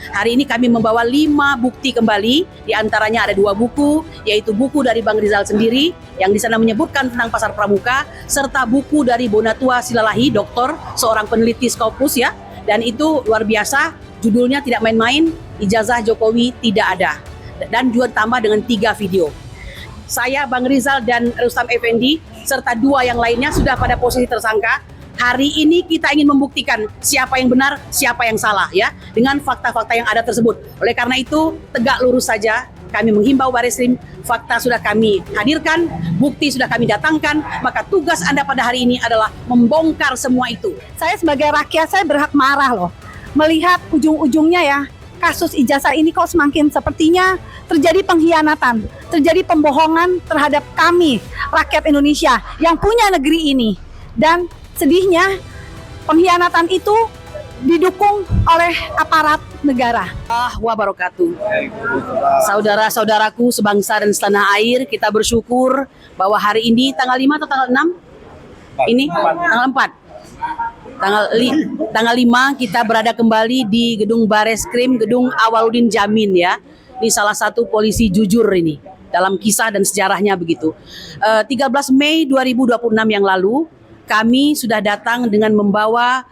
Hari ini kami membawa 5 bukti kembali, diantaranya ada 2 buku, yaitu buku dari Bang Rizal sendiri, yang di sana menyebutkan tentang pasar pramuka, serta buku dari Bonatua Silalahi, doktor, seorang peneliti Scopus ya, dan itu luar biasa, judulnya tidak main-main, ijazah Jokowi tidak ada, dan juga tambah dengan 3 video. Saya, Bang Rizal dan Rustam Effendi, serta 2 yang lainnya sudah pada posisi tersangka. Hari ini kita ingin membuktikan siapa yang benar, siapa yang salah ya, dengan fakta-fakta yang ada tersebut. Oleh karena itu, tegak lurus saja. Kami menghimbau Bareskrim, fakta sudah kami hadirkan, bukti sudah kami datangkan, maka tugas Anda pada hari ini adalah membongkar semua itu. Saya sebagai rakyat, saya berhak marah loh. Melihat ujung-ujungnya ya, kasus ijazah ini kok semakin sepertinya terjadi pengkhianatan, terjadi pembohongan terhadap kami, rakyat Indonesia yang punya negeri ini. Dan sedihnya, pengkhianatan itu didukung oleh aparat negara. Wabarakatuh. Saudara-saudaraku sebangsa dan setanah air, kita bersyukur bahwa hari ini tanggal 5 atau tanggal 6? Ini tanggal 4. Tanggal 5 kita berada kembali di gedung Bareskrim, gedung Awaludin Jamin ya. Ini salah satu polisi jujur ini dalam kisah dan sejarahnya begitu. 13 Mei 2026 yang lalu kami sudah datang dengan membawa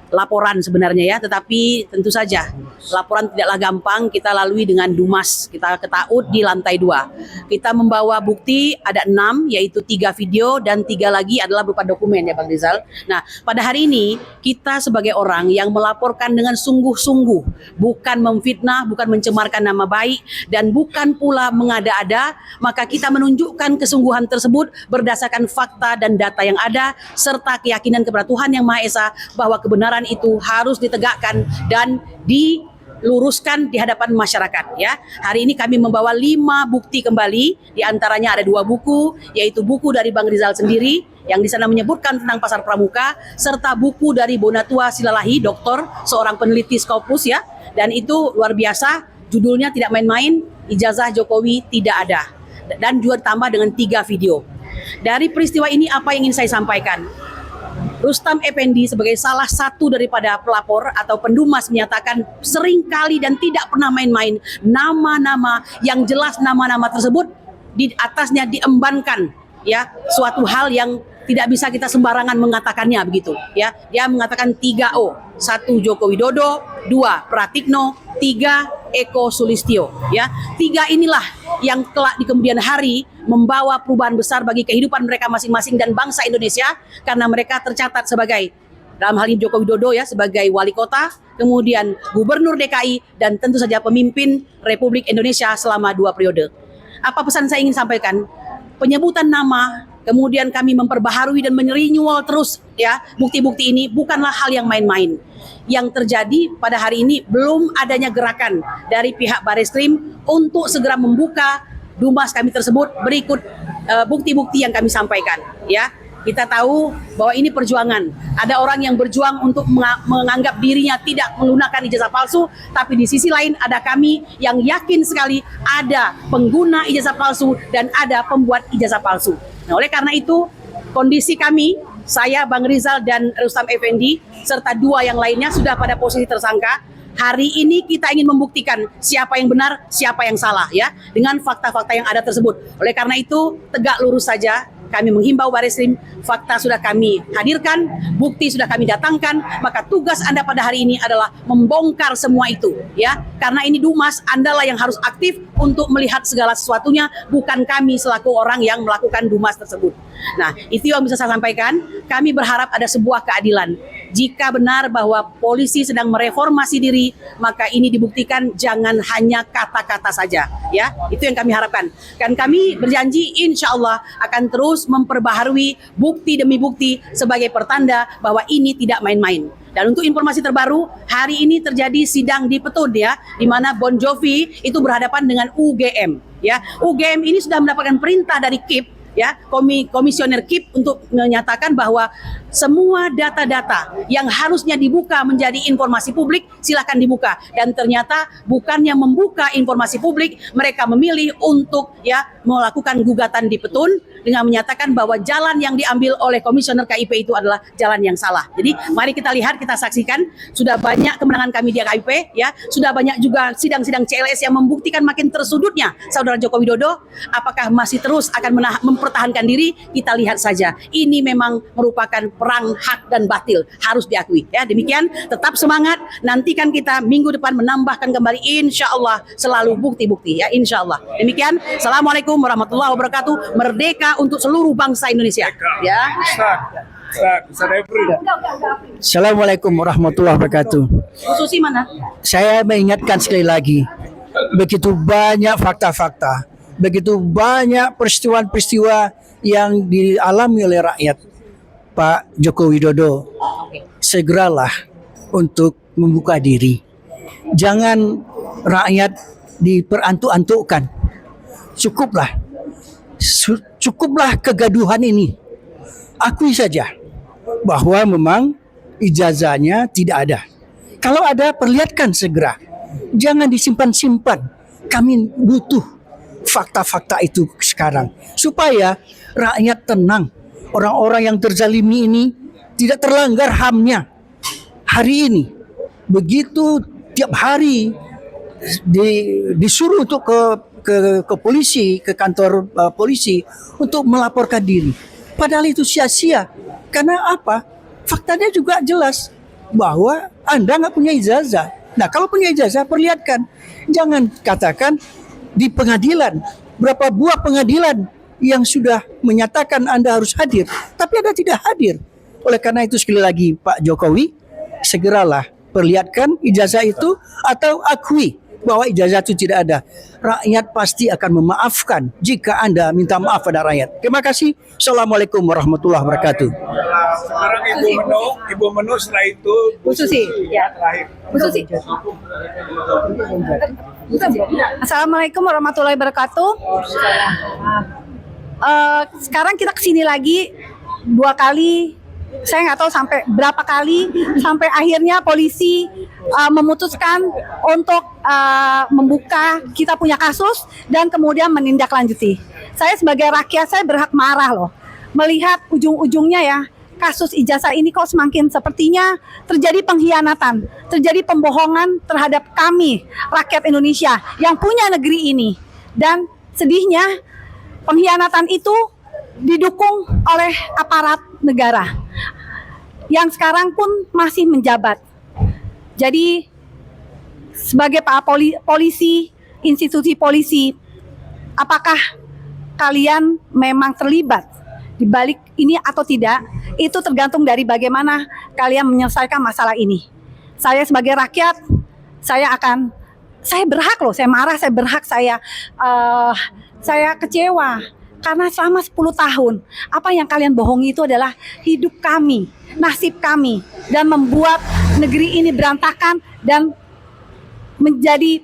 laporan sebenarnya ya, tetapi tentu saja laporan tidaklah gampang kita lalui dengan Dumas. Kita ketaut di lantai 2. Kita membawa bukti ada 6, yaitu 3 video dan 3 lagi adalah berupa dokumen ya Bang Rizal. Nah, pada hari ini kita sebagai orang yang melaporkan dengan sungguh-sungguh, bukan memfitnah, bukan mencemarkan nama baik, dan bukan pula mengada-ada, maka kita menunjukkan kesungguhan tersebut berdasarkan fakta dan data yang ada, serta keyakinan kepada Tuhan Yang Maha Esa bahwa kebenaran itu harus ditegakkan dan diluruskan di hadapan masyarakat ya. Hari ini kami membawa 5 bukti kembali, diantaranya ada 2 buku, yaitu buku dari Bang Rizal sendiri yang di sana menyebutkan tentang pasar pramuka, serta buku dari Bonatua Silalahi, doktor, seorang peneliti Scopus ya, dan itu luar biasa, judulnya tidak main-main, ijazah Jokowi tidak ada, dan juga tambah dengan 3 video. Dari peristiwa ini apa yang ingin saya sampaikan? Rustam Effendi sebagai salah satu daripada pelapor atau pendumas menyatakan seringkali dan tidak pernah main-main nama-nama yang jelas nama-nama tersebut di atasnya diembankan ya suatu hal yang tidak bisa kita sembarangan mengatakannya begitu ya. Dia mengatakan 3O, 1 Joko Widodo, 2 Pratikno, 3 Eko Sulistyo ya. 3 inilah yang kelak di kemudian hari membawa perubahan besar bagi kehidupan mereka masing-masing dan bangsa Indonesia, karena mereka tercatat sebagai, dalam hal ini Joko Widodo ya sebagai wali kota, kemudian gubernur DKI, dan tentu saja pemimpin Republik Indonesia selama 2 periode. Apa pesan saya ingin sampaikan? Penyebutan nama, kemudian kami memperbaharui dan merenewal terus ya bukti-bukti ini bukanlah hal yang main-main. Yang terjadi pada hari ini belum adanya gerakan dari pihak Bareskrim untuk segera membuka Dumas kami tersebut. Berikut bukti-bukti yang kami sampaikan ya. Kita tahu bahwa ini perjuangan. Ada orang yang berjuang untuk menganggap dirinya tidak menggunakan ijazah palsu, tapi di sisi lain ada kami yang yakin sekali ada pengguna ijazah palsu dan ada pembuat ijazah palsu. Nah, oleh karena itu kondisi kami, saya, Bang Rizal dan Rustam Effendi, serta 2 yang lainnya sudah pada posisi tersangka. Hari ini kita ingin membuktikan siapa yang benar, siapa yang salah ya, dengan fakta-fakta yang ada tersebut. Oleh karena itu, tegak lurus saja. Kami menghimbau Bareskrim, fakta sudah kami hadirkan, bukti sudah kami datangkan, maka tugas Anda pada hari ini adalah membongkar semua itu ya. Karena ini Dumas, Andalah yang harus aktif untuk melihat segala sesuatunya, bukan kami selaku orang yang melakukan Dumas tersebut. Nah, itu yang bisa saya sampaikan. Kami berharap ada sebuah keadilan. Jika benar bahwa polisi sedang mereformasi diri, maka ini dibuktikan, jangan hanya kata-kata saja ya. Itu yang kami harapkan. Dan kami berjanji insya Allah akan terus memperbaharui bukti demi bukti sebagai pertanda bahwa ini tidak main-main. Dan untuk informasi terbaru, hari ini terjadi sidang di Petun ya, di mana Bon Jovi itu berhadapan dengan UGM ya. UGM ini sudah mendapatkan perintah dari KIP ya, komisioner KIP untuk menyatakan bahwa semua data-data yang harusnya dibuka menjadi informasi publik silakan dibuka, dan ternyata bukannya membuka informasi publik, mereka memilih untuk ya melakukan gugatan di Petun dengan menyatakan bahwa jalan yang diambil oleh komisioner KIP itu adalah jalan yang salah. Jadi mari kita lihat, kita saksikan sudah banyak kemenangan kami di KIP, ya, sudah banyak juga sidang-sidang CLS yang membuktikan makin tersudutnya saudara Joko Widodo. Apakah masih terus akan mempertahankan diri? Kita lihat saja. Ini memang merupakan perang hak dan batil, harus diakui. Ya, demikian, tetap semangat. Nantikan kita minggu depan menambahkan kembali, insya Allah selalu bukti-bukti, ya, insya Allah. Demikian, assalamualaikum warahmatullahi wabarakatuh. Merdeka untuk seluruh bangsa Indonesia. Ya. Assalamualaikum warahmatullahi wabarakatuh. Susi mana? Saya mengingatkan sekali lagi, begitu banyak fakta-fakta, begitu banyak peristiwa-peristiwa yang dialami oleh rakyat. Pak Joko Widodo, segeralah untuk membuka diri. Jangan rakyat diperantuk-antukkan. Cukuplah kegaduhan ini. Akui saja bahwa memang ijazahnya tidak ada. Kalau ada, perlihatkan segera. Jangan disimpan-simpan. Kami butuh fakta-fakta itu sekarang supaya rakyat tenang. Orang-orang yang terzalimi ini tidak terlanggar HAM-nya. Hari ini begitu tiap hari disuruh untuk ke polisi, ke kantor polisi untuk melaporkan diri. Padahal itu sia-sia. Karena apa? Faktanya juga jelas bahwa Anda nggak punya ijazah. Nah, kalau punya ijazah, perlihatkan. Jangan katakan di pengadilan. Berapa buah pengadilan yang sudah menyatakan Anda harus hadir, tapi Anda tidak hadir. Oleh karena itu, sekali lagi Pak Jokowi, segeralah perlihatkan ijazah itu atau akui bahwa ijazah itu tidak ada. Rakyat pasti akan memaafkan jika Anda minta maaf pada rakyat. Terima kasih. Assalamualaikum warahmatullahi wabarakatuh. Sekarang Ibu Menu setelah itu Bu Susi. Ya, terakhir. Bu Susi. Assalamualaikum warahmatullahi wabarakatuh. Sekarang kita kesini lagi 2 kali. Saya nggak tahu sampai berapa kali, sampai akhirnya polisi memutuskan untuk membuka kita punya kasus dan kemudian menindaklanjuti. Saya sebagai rakyat, saya berhak marah loh, melihat ujung-ujungnya ya, kasus ijazah ini kok semakin sepertinya terjadi pengkhianatan, terjadi pembohongan terhadap kami, rakyat Indonesia yang punya negeri ini. Dan sedihnya, pengkhianatan itu didukung oleh aparat negara yang sekarang pun masih menjabat. Jadi sebagai Pak polisi, institusi polisi, apakah kalian memang terlibat di balik ini atau tidak? Itu tergantung dari bagaimana kalian menyelesaikan masalah ini. Saya sebagai rakyat, saya berhak loh, saya marah, saya berhak, saya kecewa. Karena selama 10 tahun, apa yang kalian bohongi itu adalah hidup kami, nasib kami, dan membuat negeri ini berantakan dan menjadi,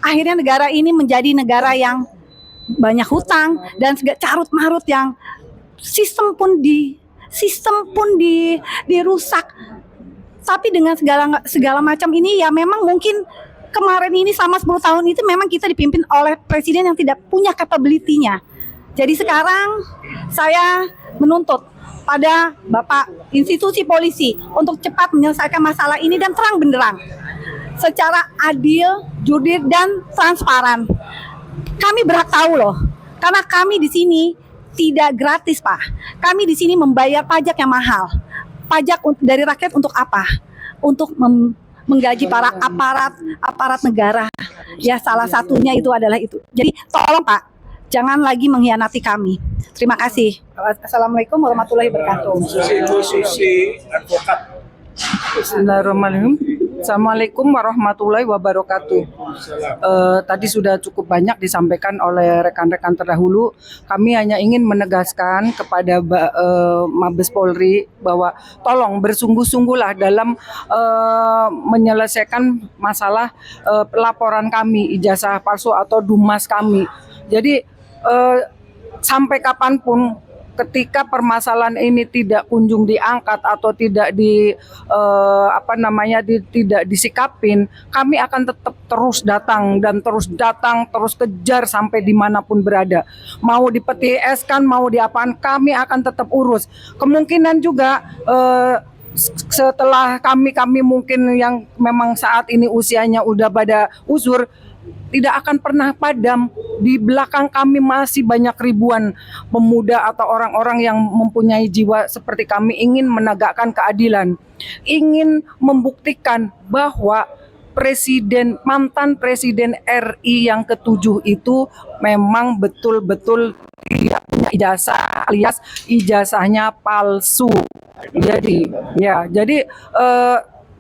akhirnya negara ini menjadi negara yang banyak hutang dan carut marut, yang sistem pun dirusak. Tapi dengan segala macam ini, ya memang mungkin kemarin ini sama 10 tahun itu memang kita dipimpin oleh presiden yang tidak punya capability-nya. Jadi sekarang saya menuntut pada Bapak institusi polisi untuk cepat menyelesaikan masalah ini dan terang benderang, secara adil, jurdil, dan transparan. Kami berhak tahu loh, karena kami di sini tidak gratis, Pak. Kami di sini membayar pajak yang mahal. Pajak dari rakyat untuk apa? Untuk menggaji para aparat negara. Ya, salah satunya itu adalah itu. Jadi tolong Pak, jangan lagi mengkhianati kami. Terima kasih. Assalamualaikum warahmatullahi wabarakatuh. Susi advokat. Bismillahirrahmanirrahim. Assalamualaikum warahmatullahi wabarakatuh. Tadi sudah cukup banyak disampaikan oleh rekan-rekan terdahulu. Kami hanya ingin menegaskan kepada Mabes Polri bahwa tolong bersungguh-sungguhlah dalam menyelesaikan masalah laporan kami, ijazah palsu atau dumas kami. Jadi sampai kapanpun ketika permasalahan ini tidak kunjung diangkat atau tidak tidak disikapin, kami akan tetap terus datang, terus kejar sampai dimanapun berada. Mau di PTS kan, mau diapaan, kami akan tetap urus. Kemungkinan juga setelah kami mungkin yang memang saat ini usianya udah pada uzur, tidak akan pernah padam. Di belakang kami masih banyak ribuan pemuda atau orang-orang yang mempunyai jiwa seperti kami, ingin menegakkan keadilan, ingin membuktikan bahwa mantan presiden RI yang ke-7 itu memang betul-betul tidak punya ijazah, alias ijazahnya palsu. Jadi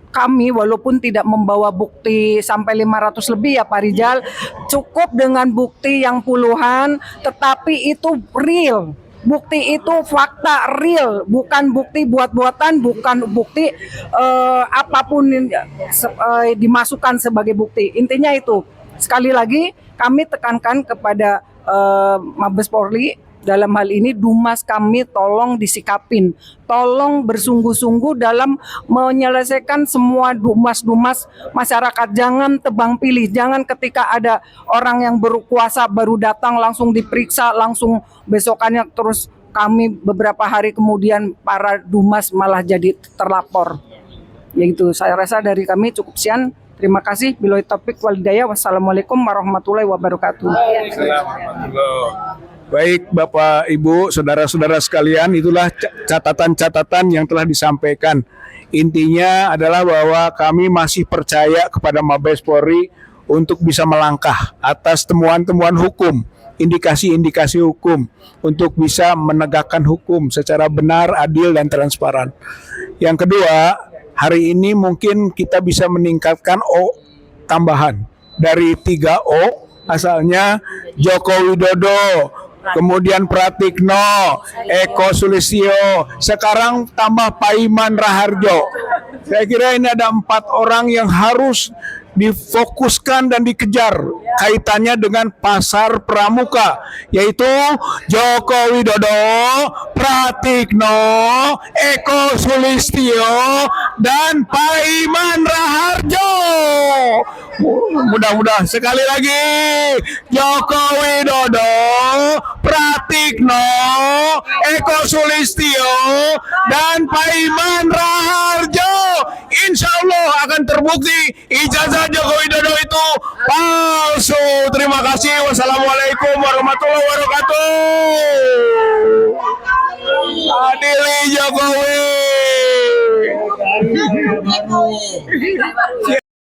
kami walaupun tidak membawa bukti sampai 500 lebih ya Pak Rizal, cukup dengan bukti yang puluhan, tetapi itu real. Bukti itu fakta real, bukan bukti buat-buatan, bukan bukti apapun dimasukkan sebagai bukti. Intinya itu, sekali lagi kami tekankan kepada Mabes Polri, dalam hal ini Dumas kami tolong disikapin, tolong bersungguh-sungguh dalam menyelesaikan semua dumas-dumas masyarakat. Jangan tebang pilih, jangan ketika ada orang yang berkuasa baru datang langsung diperiksa, langsung besokannya terus kami beberapa hari kemudian para dumas malah jadi terlapor. Yaitu saya rasa dari kami cukup sekian. Terima kasih. Billahi taufik wal hidayah. Wassalamualaikum warahmatullahi wabarakatuh. Baik Bapak, Ibu, saudara-saudara sekalian, itulah catatan-catatan yang telah disampaikan. Intinya adalah bahwa kami masih percaya kepada Mabes Polri untuk bisa melangkah atas temuan-temuan hukum, indikasi-indikasi hukum, untuk bisa menegakkan hukum secara benar, adil, dan transparan. Yang kedua, hari ini mungkin kita bisa meningkatkan O tambahan. Dari 3 O, asalnya Joko Widodo, kemudian Pratikno, Eko Sulistyo, sekarang tambah Paiman Raharjo. Saya kira ini ada 4 orang yang harus difokuskan dan dikejar kaitannya dengan pasar pramuka, yaitu Joko Widodo, Pratikno, Eko Sulistyo, dan Paiman Raharjo. Mudah-mudahan sekali lagi Joko Widodo, Pratikno, Eko Sulistyo, dan Paiman Raharjo, insya Allah akan terbukti ijazah Joko Widodo itu palsu. Terima kasih. Wassalamualaikum warahmatullahi wabarakatuh. Adili Jokowi.